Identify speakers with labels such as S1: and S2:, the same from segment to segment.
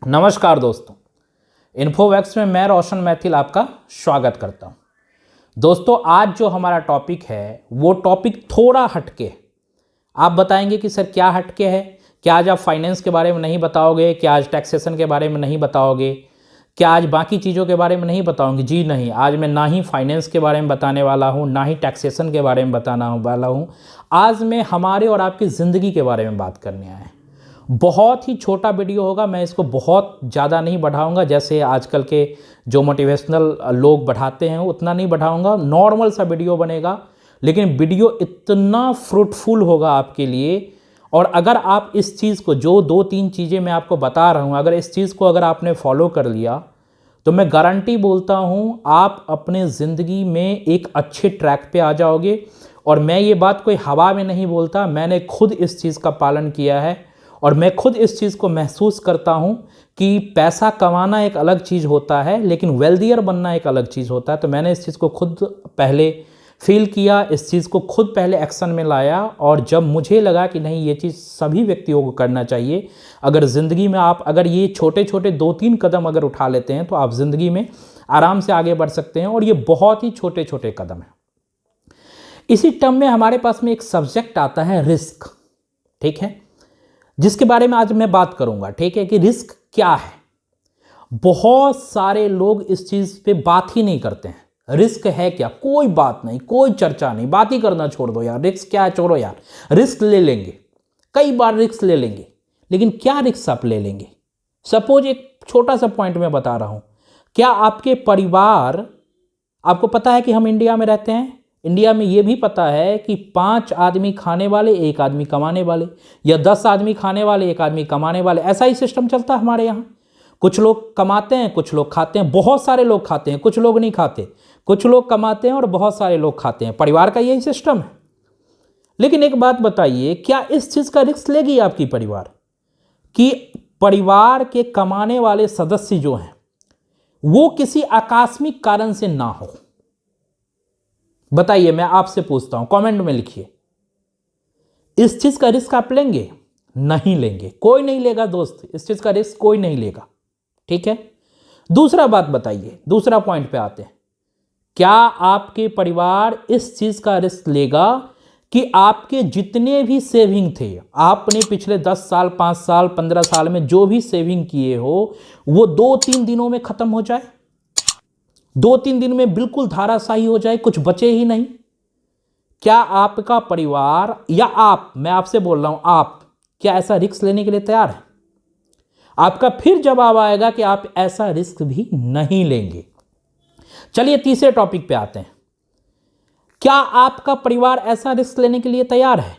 S1: नमस्कार दोस्तों, इन्फोवैक्स में मैं रोशन मैथिल आपका स्वागत करता हूं। दोस्तों, आज जो हमारा टॉपिक है वो टॉपिक थोड़ा हटके है। आप बताएंगे कि सर क्या हटके है? क्या आज आप फाइनेंस के बारे में नहीं बताओगे? क्या आज टैक्सेशन के बारे में नहीं बताओगे? क्या आज बाकी चीज़ों के बारे में नहीं बताओगे? जी नहीं, आज मैं ना ही फाइनेंस के बारे में बताने वाला हूँ, ना ही टैक्सेशन के बारे में बताना वाला हूँ। आज मैं हमारे और आपकी ज़िंदगी के बारे में बात करने आया है। बहुत ही छोटा वीडियो होगा, मैं इसको बहुत ज़्यादा नहीं बढ़ाऊंगा, जैसे आजकल के जो मोटिवेशनल लोग बढ़ाते हैं उतना नहीं बढ़ाऊंगा। नॉर्मल सा वीडियो बनेगा, लेकिन वीडियो इतना फ्रूटफुल होगा आपके लिए। और अगर आप इस चीज़ को, जो 2-3 चीज़ें मैं आपको बता रहा हूँ, अगर इस चीज़ को अगर आपने फॉलो कर लिया तो मैं गारंटी बोलता हूँ आप अपने ज़िंदगी में एक अच्छे ट्रैक पे आ जाओगे। और मैं ये बात कोई हवा में नहीं बोलता, मैंने खुद इस चीज़ का पालन किया है और मैं खुद इस चीज़ को महसूस करता हूँ कि पैसा कमाना एक अलग चीज़ होता है, लेकिन वेल्दियर बनना एक अलग चीज़ होता है। तो मैंने इस चीज़ को खुद पहले फील किया, इस चीज़ को खुद पहले एक्शन में लाया, और जब मुझे लगा कि नहीं, ये चीज़ सभी व्यक्तियों को करना चाहिए। अगर ज़िंदगी में आप अगर ये छोटे छोटे 2-3 कदम अगर उठा लेते हैं तो आप ज़िंदगी में आराम से आगे बढ़ सकते हैं। और ये बहुत ही छोटे छोटे कदम हैं। इसी टर्म में हमारे पास में एक सब्जेक्ट आता है रिस्क, ठीक है, जिसके बारे में आज मैं बात करूंगा। ठीक है, कि रिस्क क्या है। बहुत सारे लोग इस चीज पे बात ही नहीं करते हैं। रिस्क है क्या? कोई बात नहीं, कोई चर्चा नहीं, बात ही करना छोड़ दो यार। रिस्क क्या है? छोड़ो यार, रिस्क ले लेंगे, कई बार रिस्क ले लेंगे, लेकिन क्या रिस्क आप ले लेंगे? सपोज एक छोटा सा पॉइंट मैं बता रहा हूं, क्या आपके परिवार, आपको पता है कि हम इंडिया में रहते हैं, इंडिया में ये भी पता है कि 5 आदमी खाने वाले 1 आदमी कमाने वाले, या 10 आदमी खाने वाले 1 आदमी कमाने वाले, ऐसा ही सिस्टम चलता है हमारे यहाँ। कुछ लोग कमाते हैं, कुछ लोग खाते हैं, बहुत सारे लोग खाते हैं, कुछ लोग नहीं खाते, कुछ लोग कमाते हैं और बहुत सारे लोग खाते हैं। परिवार का यही सिस्टम है। लेकिन एक बात बताइए, क्या इस चीज़ का रिस्क लेगी आपकी परिवार कि परिवार के कमाने वाले सदस्य जो हैं वो किसी आकस्मिक कारण से ना हो? बताइए, मैं आपसे पूछता हूं, कमेंट में लिखिए। इस चीज का रिस्क आप लेंगे? नहीं लेंगे, कोई नहीं लेगा दोस्त, इस चीज का रिस्क कोई नहीं लेगा। ठीक है, दूसरा बात बताइए, दूसरा पॉइंट पे आते हैं। क्या आपके परिवार इस चीज का रिस्क लेगा कि आपके जितने भी सेविंग थे, आपने पिछले 10 साल, 5 साल, 15 साल में जो भी सेविंग किए हो, वो 2-3 दिनों में खत्म हो जाए? 2-3 दिन में बिल्कुल धाराशाही हो जाए, कुछ बचे ही नहीं? क्या आपका परिवार या आप, मैं आपसे बोल रहा हूं, आप क्या ऐसा रिस्क लेने के लिए तैयार है? आपका फिर जवाब आएगा कि आप ऐसा रिस्क भी नहीं लेंगे। चलिए तीसरे टॉपिक पे आते हैं। क्या आपका परिवार ऐसा रिस्क लेने के लिए तैयार है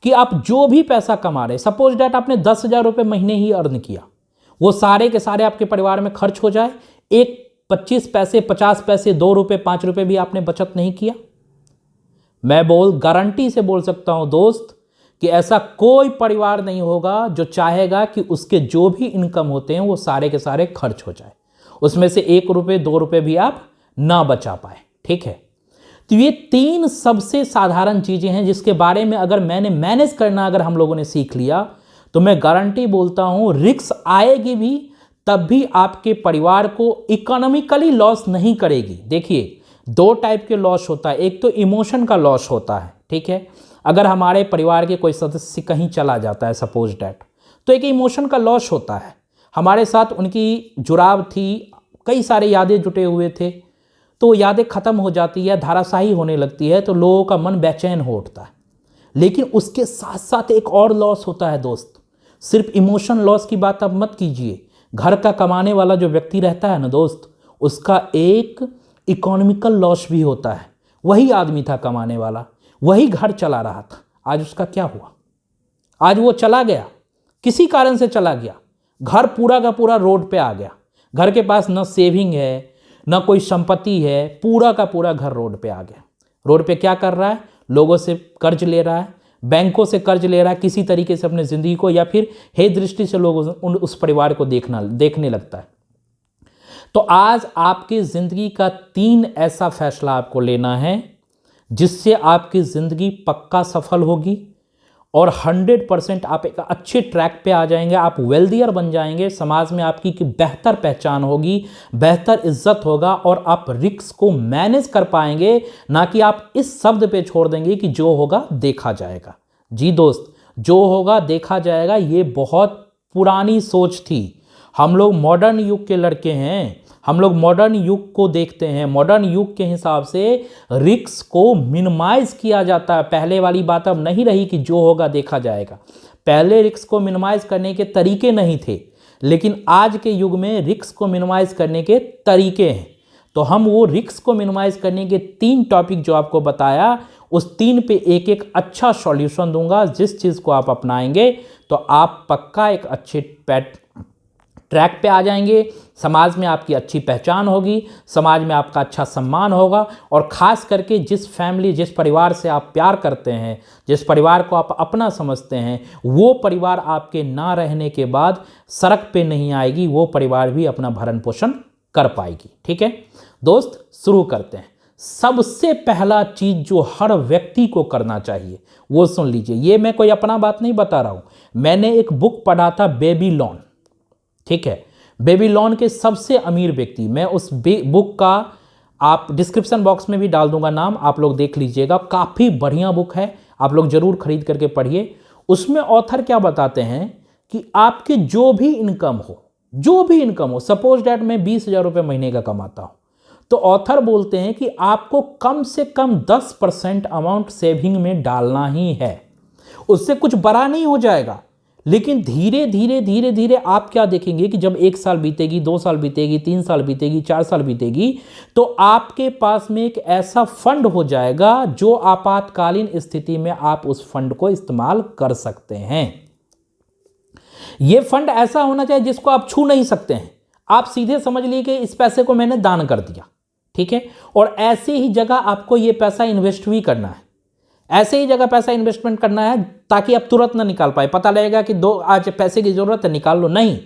S1: कि आप जो भी पैसा कमा रहे, सपोज डैट आपने 10,000 रुपये महीने ही अर्न किया, वो सारे के सारे आपके परिवार में खर्च हो जाए, एक 25 पैसे, 50 पैसे, 2 रुपये, 5 रुपये भी आपने बचत नहीं किया? मैं गारंटी से बोल सकता हूं दोस्त कि ऐसा कोई परिवार नहीं होगा जो चाहेगा कि उसके जो भी इनकम होते हैं वो सारे के सारे खर्च हो जाए, उसमें से 1 रुपये 2 रुपये भी आप ना बचा पाए। ठीक है, तो ये 3 सबसे साधारण चीजें हैं जिसके बारे में अगर मैंने मैनेज करना, अगर हम लोगों ने सीख लिया, तो मैं गारंटी बोलता हूं रिस्क आएगी भी, तब भी आपके परिवार को इकोनॉमिकली लॉस नहीं करेगी। देखिए, 2 टाइप के लॉस होता है। एक तो इमोशन का लॉस होता है, ठीक है, अगर हमारे परिवार के कोई सदस्य कहीं चला जाता है सपोज डैट, तो एक इमोशन का लॉस होता है। हमारे साथ उनकी जुड़ाव थी, कई सारे यादें जुटे हुए थे, तो यादें खत्म हो जाती है, धाराशाही होने लगती है, तो लोगों का मन बेचैन हो उठता है। लेकिन उसके साथ साथ एक और लॉस होता है दोस्त। सिर्फ इमोशन लॉस की बात आप मत कीजिए। घर का कमाने वाला जो व्यक्ति रहता है ना दोस्त, उसका एक इकोनॉमिकल लॉस भी होता है। वही आदमी था कमाने वाला, वही घर चला रहा था, आज उसका क्या हुआ? आज वो चला गया, किसी कारण से चला गया, घर पूरा का पूरा रोड पे आ गया। घर के पास न सेविंग है, न कोई संपत्ति है, पूरा का पूरा घर रोड पे आ गया। रोड पे क्या कर रहा है? लोगों से कर्ज ले रहा है, बैंकों से कर्ज ले रहा है, किसी तरीके से अपनी जिंदगी को, या फिर हे दृष्टि से लोग उस परिवार को देखने लगता है। तो आज आपकी जिंदगी का 3 ऐसा फैसला आपको लेना है जिससे आपकी जिंदगी पक्का सफल होगी और 100% आप एक अच्छे ट्रैक पे आ जाएंगे, आप वेल्दियर बन जाएंगे, समाज में आपकी की बेहतर पहचान होगी, बेहतर इज्जत होगा और आप रिस्क को मैनेज कर पाएंगे, ना कि आप इस शब्द पे छोड़ देंगे कि जो होगा देखा जाएगा। जी दोस्त, जो होगा देखा जाएगा ये बहुत पुरानी सोच थी। हम लोग मॉडर्न युग के लड़के हैं, हम लोग मॉडर्न युग को देखते हैं। मॉडर्न युग के हिसाब से रिस्क को मिनिमाइज किया जाता है। पहले वाली बात अब नहीं रही कि जो होगा देखा जाएगा। पहले रिस्क को मिनिमाइज करने के तरीके नहीं थे, लेकिन आज के युग में रिस्क को मिनिमाइज करने के तरीके हैं। तो हम वो रिस्क को मिनिमाइज करने के 3 टॉपिक जो आपको बताया, उस 3 पे एक एक अच्छा सॉल्यूशन दूंगा। जिस चीज़ को आप अपनाएंगे तो आप पक्का एक अच्छे ट्रैक पे आ जाएंगे, समाज में आपकी अच्छी पहचान होगी, समाज में आपका अच्छा सम्मान होगा। और ख़ास करके जिस फैमिली, जिस परिवार से आप प्यार करते हैं, जिस परिवार को आप अपना समझते हैं, वो परिवार आपके ना रहने के बाद सड़क पे नहीं आएगी, वो परिवार भी अपना भरण पोषण कर पाएगी। ठीक है दोस्त, शुरू करते हैं। सबसे पहला चीज़ जो हर व्यक्ति को करना चाहिए वो सुन लीजिए। ये मैं कोई अपना बात नहीं बता रहा हूँ, मैंने एक बुक पढ़ा था बेबीलोन। ठीक है, बेबीलोन के सबसे अमीर व्यक्ति, मैं उस बुक का आप डिस्क्रिप्शन बॉक्स में भी डाल दूंगा नाम, आप लोग देख लीजिएगा। काफ़ी बढ़िया बुक है, आप लोग जरूर खरीद करके पढ़िए। उसमें ऑथर क्या बताते हैं कि आपकी जो भी इनकम हो, सपोज डैट मैं 20,000 रुपये महीने का कमाता हूँ, तो ऑथर बोलते हैं कि आपको कम से कम 10% अमाउंट सेविंग में डालना ही है। उससे कुछ बड़ा नहीं हो जाएगा, लेकिन धीरे धीरे आप क्या देखेंगे कि जब 1 साल बीतेगी, 2 साल बीतेगी, 3 साल बीतेगी, 4 साल बीतेगी, तो आपके पास में एक ऐसा फंड हो जाएगा जो आपातकालीन स्थिति में आप उस फंड को इस्तेमाल कर सकते हैं। यह फंड ऐसा होना चाहिए जिसको आप छू नहीं सकते हैं। आप सीधे समझ लीजिए कि इस पैसे को मैंने दान कर दिया, ठीक है, और ऐसे ही जगह आपको यह पैसा इन्वेस्ट भी करना है। ऐसे ही जगह पैसा इन्वेस्टमेंट करना है ताकि आप तुरंत ना निकाल पाए। पता लगेगा कि आज पैसे की जरूरत है, निकाल लो, नहीं।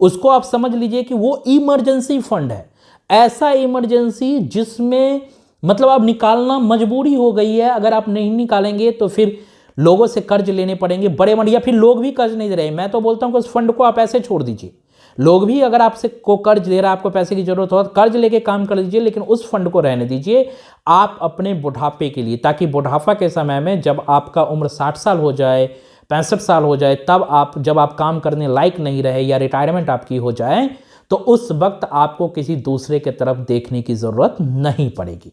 S1: उसको आप समझ लीजिए कि वो इमरजेंसी फंड है। ऐसा इमरजेंसी जिसमें मतलब आप निकालना मजबूरी हो गई है, अगर आप नहीं निकालेंगे तो फिर लोगों से कर्ज लेने पड़ेंगे बड़े बड़े, या फिर लोग भी कर्ज नहीं दे रहे। मैं तो बोलता हूं कि उस फंड को आप ऐसे छोड़ दीजिए। लोग भी अगर आपसे को कर्ज दे रहा है, आपको पैसे की जरूरत हो, कर्ज लेके काम कर लीजिए, लेकिन उस फंड को रहने दीजिए आप अपने बुढ़ापे के लिए, ताकि बुढ़ापा के समय में जब आपका उम्र 60 साल हो जाए, 65 साल हो जाए, तब जब आप काम करने लायक नहीं रहे या रिटायरमेंट आपकी हो जाए, तो उस वक्त आपको किसी दूसरे की तरफ देखने की जरूरत नहीं पड़ेगी।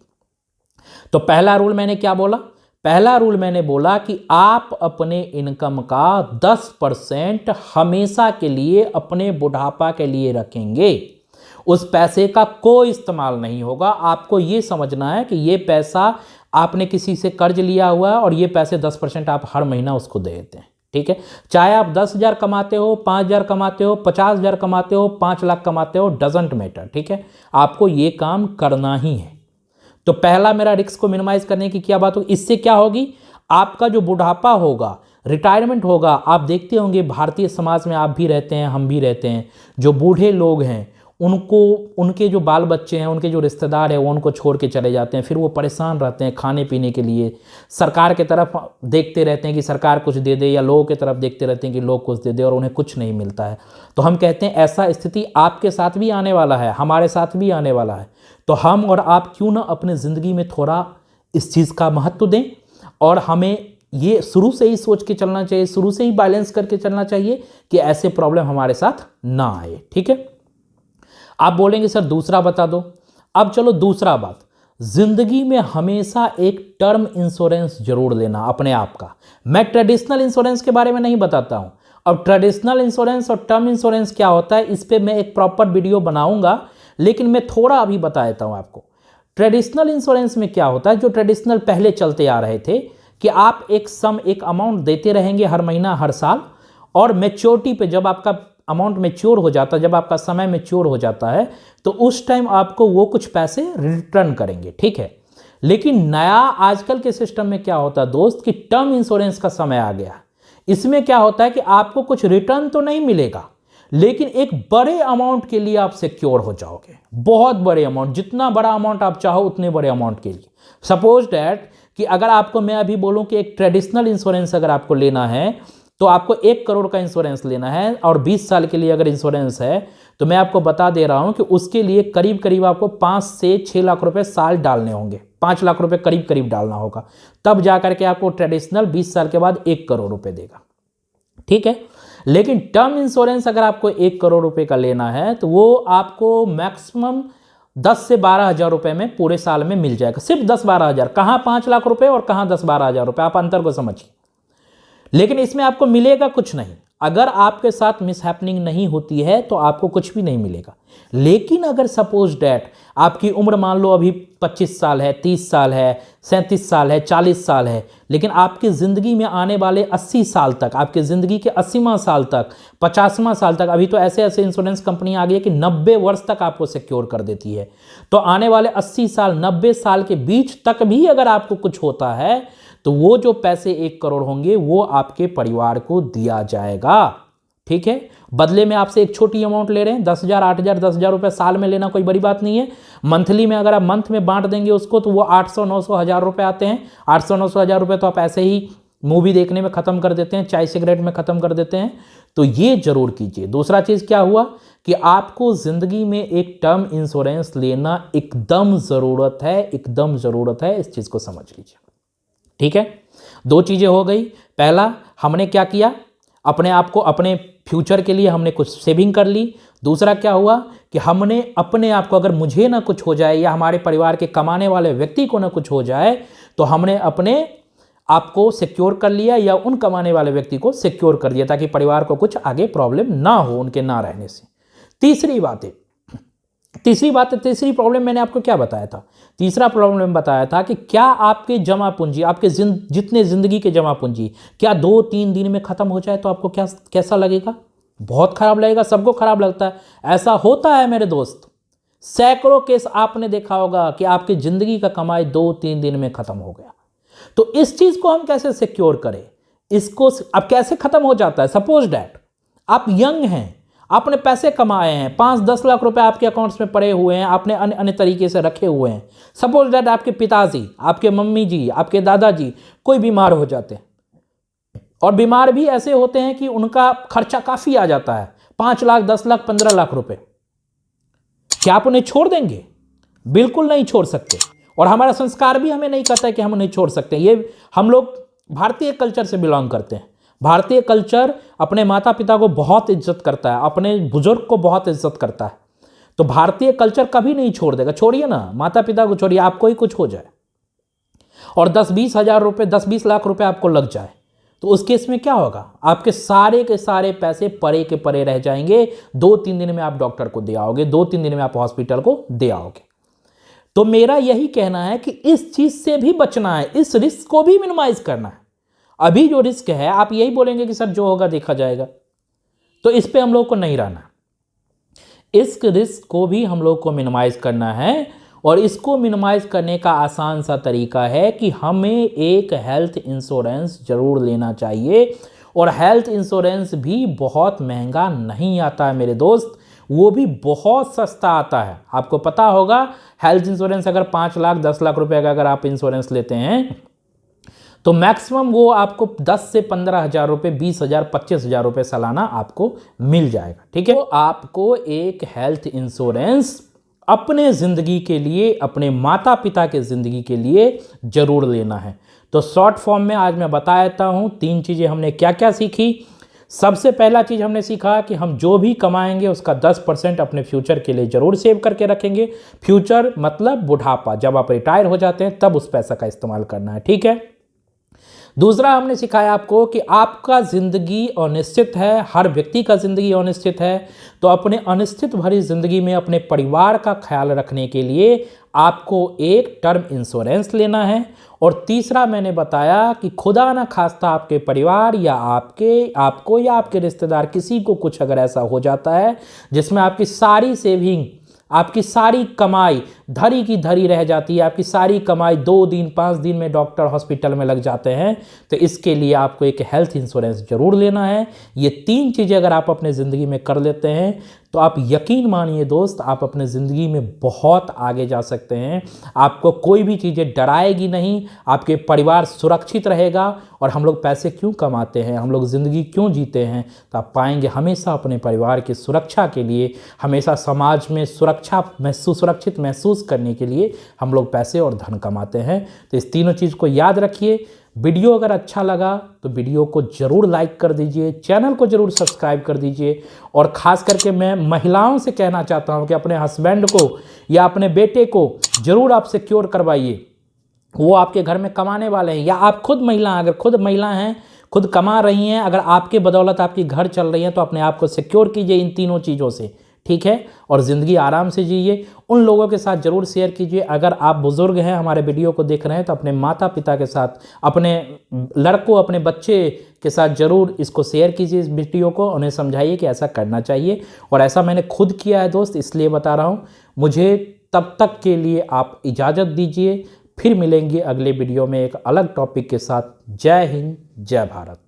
S1: तो पहला रूल मैंने क्या बोला? पहला रूल मैंने बोला कि आप अपने इनकम का 10% हमेशा के लिए अपने बुढ़ापा के लिए रखेंगे। उस पैसे का कोई इस्तेमाल नहीं होगा। आपको ये समझना है कि ये पैसा आपने किसी से कर्ज लिया हुआ है और ये पैसे 10% आप हर महीना उसको दे देते हैं। ठीक है, चाहे आप 10,000 कमाते हो, 5,000 कमाते हो, 50,000 कमाते हो, 5 लाख कमाते हो, डजंट मैटर। ठीक है, आपको ये काम करना ही है। तो पहला मेरा रिस्क को मिनिमाइज करने की क्या बात होगी? इससे क्या होगी? आपका जो बुढ़ापा होगा, रिटायरमेंट होगा, आप देखते होंगे भारतीय समाज में, आप भी रहते हैं, हम भी रहते हैं, जो बूढ़े लोग हैं उनको, उनके जो बाल बच्चे हैं, उनके जो रिश्तेदार हैं, वो उनको छोड़ के चले जाते हैं। फिर वो परेशान रहते हैं खाने पीने के लिए, सरकार की तरफ देखते रहते हैं कि सरकार कुछ दे दे, या लोगों की तरफ देखते रहते हैं कि लोग कुछ दे दे, और उन्हें कुछ नहीं मिलता है। तो हम कहते हैं ऐसा स्थिति आपके साथ भी आने वाला है, हमारे साथ भी आने वाला है। तो हम और आप क्यों ना अपने ज़िंदगी में थोड़ा इस चीज़ का महत्व दें, और हमें ये शुरू से ही सोच के चलना चाहिए, शुरू से ही बैलेंस करके चलना चाहिए कि ऐसे प्रॉब्लम हमारे साथ ना आए। ठीक है, आप बोलेंगे सर दूसरा बता दो। अब चलो दूसरा बात, जिंदगी में हमेशा एक टर्म इंश्योरेंस जरूर लेना अपने आप का। मैं ट्रेडिशनल इंश्योरेंस के बारे में नहीं बताता हूं। अब ट्रेडिशनल इंश्योरेंस और टर्म इंश्योरेंस क्या होता है, इस पे मैं एक प्रॉपर वीडियो बनाऊंगा, लेकिन मैं थोड़ा अभी बता देता हूं आपको। ट्रेडिशनल इंश्योरेंस में क्या होता है, जो ट्रेडिशनल पहले चलते आ रहे थे कि आप एक अमाउंट देते रहेंगे हर महीना, हर साल, और मैच्योरिटी पे जब आपका अमाउंट मैच्योर हो जाता है, जब आपका समय मैच्योर हो जाता है, तो उस टाइम आपको वो कुछ पैसे रिटर्न करेंगे। ठीक है, लेकिन नया आजकल के सिस्टम में क्या होता है दोस्त, कि टर्म इंश्योरेंस का समय आ गया। इसमें क्या होता है कि आपको कुछ रिटर्न तो नहीं मिलेगा, लेकिन एक बड़े अमाउंट के लिए आप सिक्योर हो जाओगे। बहुत बड़े अमाउंट, जितना बड़ा अमाउंट आप चाहो उतने बड़े अमाउंट के लिए। सपोज डैट कि अगर आपको मैं अभी बोलूं कि एक ट्रेडिशनल इंश्योरेंस अगर आपको लेना है तो आपको 1 करोड़ का इंश्योरेंस लेना है और 20 साल के लिए अगर इंश्योरेंस है तो मैं आपको बता दे रहा हूं कि उसके लिए करीब करीब आपको 5 से 6 लाख रुपए साल डालने होंगे। 5 लाख रुपए करीब करीब डालना होगा, तब जाकर के आपको ट्रेडिशनल 20 साल के बाद 1 करोड़ रुपए देगा। ठीक है, लेकिन टर्म इंश्योरेंस अगर आपको 1 करोड़ रुपए का लेना है तो वो आपको मैक्सिमम 10 से 12 हजार रुपए में पूरे साल में मिल जाएगा। सिर्फ 10-12 हजार, कहां 5 लाख रुपए और कहां 10-12 हजार रुपए, आप अंतर को समझिए। लेकिन इसमें आपको मिलेगा कुछ नहीं। अगर आपके साथ मिसहैपनिंग नहीं होती है तो आपको कुछ भी नहीं मिलेगा। लेकिन अगर सपोज डैट आपकी उम्र मान लो अभी 25 साल है, 30 साल है, 37 साल है, 40 साल है, लेकिन आपकी ज़िंदगी में आने वाले 80 साल तक, आपकी ज़िंदगी के 80वां साल तक, 50वां साल तक, अभी तो ऐसे ऐसे इंश्योरेंस कंपनी आ गई है कि 90 वर्ष तक आपको सिक्योर कर देती है। तो आने वाले 80 साल 90 साल के बीच तक भी अगर आपको कुछ होता है तो वो जो पैसे 1 करोड़ होंगे वो आपके परिवार को दिया जाएगा। ठीक है, बदले में आपसे एक छोटी अमाउंट ले रहे हैं, 10,000, 8,000, 10,000 रुपये साल में लेना कोई बड़ी बात नहीं है। मंथली में अगर आप मंथ में बांट देंगे उसको तो वो 800, 900, 1,000 रुपये आते हैं। 800, 900, 1,000 रुपये तो आप ऐसे ही मूवी देखने में ख़त्म कर देते हैं, चाय सिगरेट में ख़त्म कर देते हैं। तो ये जरूर कीजिए। दूसरा चीज़ क्या हुआ कि आपको ज़िंदगी में एक टर्म इंश्योरेंस लेना एकदम ज़रूरत है, एकदम ज़रूरत है। इस चीज़ को समझ लीजिए। ठीक है, 2 चीज़ें हो गई। पहला, हमने क्या किया, अपने आप को, अपने फ्यूचर के लिए हमने कुछ सेविंग कर ली। दूसरा क्या हुआ कि हमने अपने आप को, अगर मुझे ना कुछ हो जाए या हमारे परिवार के कमाने वाले व्यक्ति को ना कुछ हो जाए तो हमने अपने आप को सिक्योर कर लिया या उन कमाने वाले व्यक्ति को सिक्योर कर दिया ताकि परिवार को कुछ आगे प्रॉब्लम ना हो उनके ना रहने से। तीसरी प्रॉब्लम मैंने आपको क्या बताया था? तीसरा प्रॉब्लम बताया था कि क्या आपके जमा पूंजी, आपके जितने जिंदगी के जमा पूंजी, क्या 2-3 दिन में खत्म हो जाए तो आपको कैसा लगेगा? बहुत खराब लगेगा, सबको खराब लगता है। ऐसा होता है मेरे दोस्त, सैकड़ों केस आपने देखा होगा कि आपकी जिंदगी का कमाई 2-3 दिन में खत्म हो गया। तो इस चीज को हम कैसे सिक्योर करें? इसको अब कैसे खत्म हो जाता है? सपोज डैट आप यंग हैं, आपने पैसे कमाए हैं, 5-10 लाख रुपए आपके अकाउंट्स में पड़े हुए हैं, आपने अन्य अन्य तरीके से रखे हुए हैं। सपोज दैट आपके पिताजी, आपके मम्मी जी, आपके दादाजी कोई बीमार हो जाते हैं, और बीमार भी ऐसे होते हैं कि उनका खर्चा काफ़ी आ जाता है, 5 लाख, 10 लाख, 15 लाख रुपए। क्या आप उन्हें छोड़ देंगे? बिल्कुल नहीं छोड़ सकते। और हमारा संस्कार भी हमें नहीं कहता है कि हम उन्हें छोड़ सकते हैं। ये हम लोग भारतीय कल्चर से बिलोंग करते हैं। भारतीय कल्चर अपने माता पिता को बहुत इज्जत करता है, अपने बुजुर्ग को बहुत इज्जत करता है। तो भारतीय कल्चर कभी नहीं छोड़ देगा। छोड़िए ना, माता पिता को छोड़िए, आपको ही कुछ हो जाए और 10-20 हजार रुपये, 10-20 लाख रुपए आपको लग जाए तो उस केस में क्या होगा? आपके सारे के सारे पैसे परे के परे रह जाएंगे। 2-3 दिन में आप डॉक्टर को दे आओगे, 2-3 दिन में आप हॉस्पिटल को दे आओगे। तो मेरा यही कहना है कि इस चीज से भी बचना है, इस रिस्क को भी मिनिमाइज करना है। अभी जो रिस्क है, आप यही बोलेंगे कि सर जो होगा देखा जाएगा, तो इस पे हम लोग को नहीं रहना। इस रिस्क को भी हम लोग को मिनिमाइज करना है, और इसको मिनिमाइज करने का आसान सा तरीका है कि हमें एक हेल्थ इंश्योरेंस जरूर लेना चाहिए। और हेल्थ इंश्योरेंस भी बहुत महंगा नहीं आता है मेरे दोस्त, वो भी बहुत सस्ता आता है। आपको पता होगा, हेल्थ इंश्योरेंस अगर 5 लाख 10 लाख रुपए का अगर आप इंश्योरेंस लेते हैं तो मैक्सिमम वो आपको 10 से 15 हजार रुपये, 20 हजार, 25 हजार रुपये सालाना आपको मिल जाएगा। ठीक है, तो आपको एक हेल्थ इंश्योरेंस अपने ज़िंदगी के लिए, अपने माता पिता के ज़िंदगी के लिए जरूर लेना है। तो शॉर्ट फॉर्म में आज मैं बता देता हूँ 3 चीज़ें हमने क्या क्या सीखी। सबसे पहला चीज़ हमने सीखा कि हम जो भी कमाएंगे उसका 10% अपने फ्यूचर के लिए ज़रूर सेव करके रखेंगे। फ्यूचर मतलब बुढ़ापा, जब आप रिटायर हो जाते हैं तब उस पैसा का इस्तेमाल करना है। ठीक है। दूसरा हमने सिखाया आपको कि आपका ज़िंदगी अनिश्चित है, हर व्यक्ति का ज़िंदगी अनिश्चित है। तो अपने अनिश्चित भरी ज़िंदगी में अपने परिवार का ख्याल रखने के लिए आपको एक टर्म इंश्योरेंस लेना है। और तीसरा मैंने बताया कि खुदा ना खास्ता आपके परिवार या आपको या आपके रिश्तेदार किसी को कुछ अगर ऐसा हो जाता है जिसमें आपकी सारी सेविंग, आपकी सारी कमाई धरी की धरी रह जाती है, आपकी सारी कमाई 2 दिन 5 दिन में डॉक्टर हॉस्पिटल में लग जाते हैं, तो इसके लिए आपको एक हेल्थ इंश्योरेंस जरूर लेना है। ये 3 चीज़ें अगर आप अपने ज़िंदगी में कर लेते हैं तो आप यकीन मानिए दोस्त, आप अपने ज़िंदगी में बहुत आगे जा सकते हैं। आपको कोई भी चीज़ें डराएगी नहीं, आपके परिवार सुरक्षित रहेगा। और हम लोग पैसे क्यों कमाते हैं, हम लोग ज़िंदगी क्यों जीते हैं, तो आप पाएंगे हमेशा अपने परिवार की सुरक्षा के लिए, हमेशा समाज में सुरक्षित महसूस करने के लिए हम लोग पैसे और धन कमाते हैं। तो इस तीनों चीज़ को याद रखिए। वीडियो अगर अच्छा लगा तो वीडियो को ज़रूर लाइक कर दीजिए, चैनल को ज़रूर सब्सक्राइब कर दीजिए। और ख़ास करके मैं महिलाओं से कहना चाहता हूं कि अपने हस्बैंड को या अपने बेटे को ज़रूर आप सिक्योर करवाइए। वो आपके घर में कमाने वाले हैं, या आप खुद महिला, अगर खुद महिला हैं, खुद कमा रही हैं, अगर आपके बदौलत आपकी घर चल रही है, तो अपने आप को सिक्योर कीजिए इन तीनों चीज़ों से, ठीक है। और ज़िंदगी आराम से जीजिए। उन लोगों के साथ ज़रूर शेयर कीजिए। अगर आप बुज़ुर्ग हैं, हमारे वीडियो को देख रहे हैं, तो अपने माता पिता के साथ, अपने लड़कों, अपने बच्चे के साथ ज़रूर इसको शेयर कीजिए, इस वीडियो को। उन्हें समझाइए कि ऐसा करना चाहिए। और ऐसा मैंने खुद किया है दोस्त, इसलिए बता रहा हूँ। मुझे तब तक के लिए आप इजाज़त दीजिए। फिर मिलेंगे अगले वीडियो में एक अलग टॉपिक के साथ। जय हिंद, जय भारत।